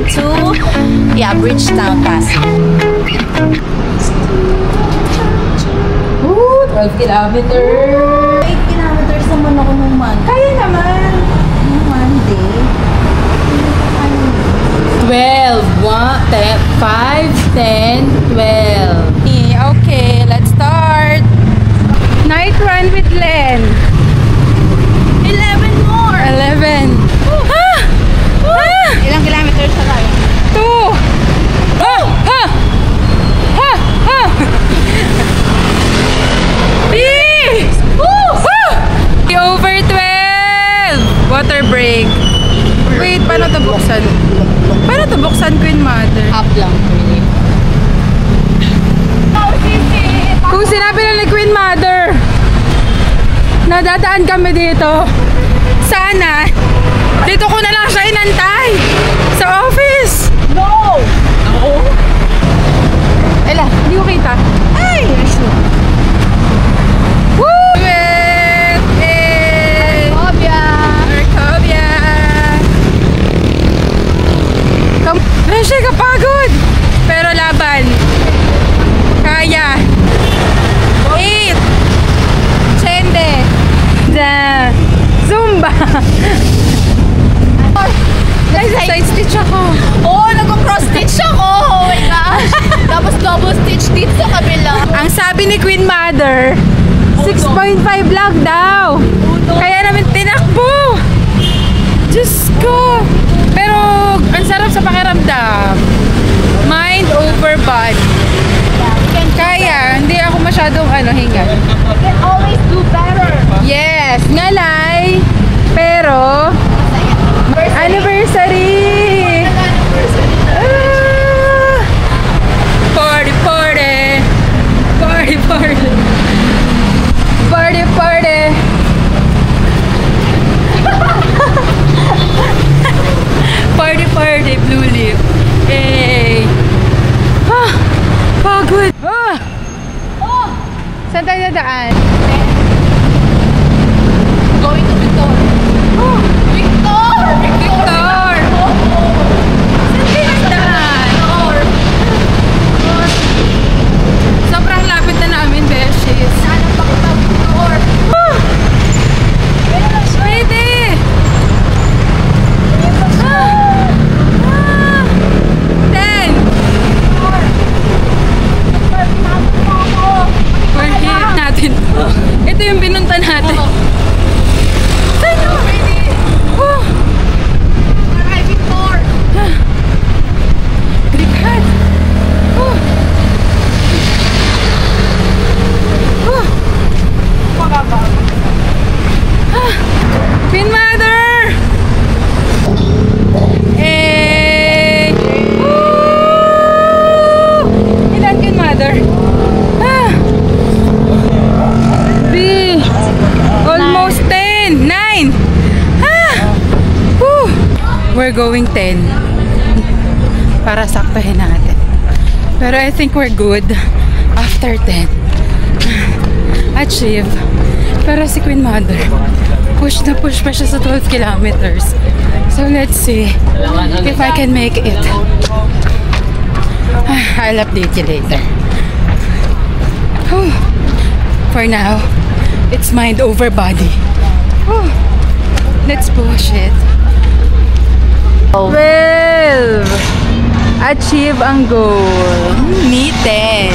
going to, yeah, Bridgetown, Pasig. Ooh, 12 kilometers. 8 kilometers naman ako nung Monday. Kaya naman. Nung Monday. 12, 1, 10, 5, 10, 12. Okay, let's start. Night run with Len. 11 more! 11. Ah! Ah! Ilang kilometers na tayo? 2. Ah! Ha! Ha! Ha! 3. Woo! Over 12. Water break. Wait, paano ito buksan? Paano ito buksan, Queen Mother? Up lang, really. Kung sinabi na ni Queen Mother na dadaan kami dito, sana dito ko na lang siya inantay sa office. No! No! Ela, hindi ko kita. Ay! Woo! Wait! Eh! Arcovia! Beshi, kapagod! Pero laban. Kaya. 8. Chende. Da. Zumba. Side stitch ako. Oh, nag-cross stitch ako! Oh my gosh! Tapos double stitch dito sa kabila. Ang sabi ni Queen Mother, 6.5 lang daw. Kaya namin tinakbo. Diyos ko. Pero ang sarap sa pakiramdam. Mind over body. Kaya, hindi ako masyadong hingal. You can always do better. Yes, ngalay. Pero, anniversary! Ah! Party, party! Party, party! Party, party! Party, party, blue leaf. Hey! Ah! Pagod! Ah! Oh! Saan tayo dadaan? Going to Victor. Oh! Victor! Victor! Saan tayo dadaan? Victor! Sobrang lapit na namin, Beshies. Saan pa kita, Victor? Ah! Pwede! Ah! Ah! 10! We're here natin. Ito yung binunta natin. Saan yun? Oh! Aray, Victor! Gripad! Oh! Oh! Ah! Queen Mother! Eh! Woo! Ilan Queen Mother? Ah! B! Almost 10! 9! Ah! Woo! We're going 10. Para saktahin natin. Pero I think we're good after 10. Achieve. Pero si Queen Mother, push na push pa siya sa 12 kilometers. So let's see if I can make it. I'll update you later. Whew. For now, it's mind over body. Whew. Let's push it. 12! Achieve ang goal. Me 10.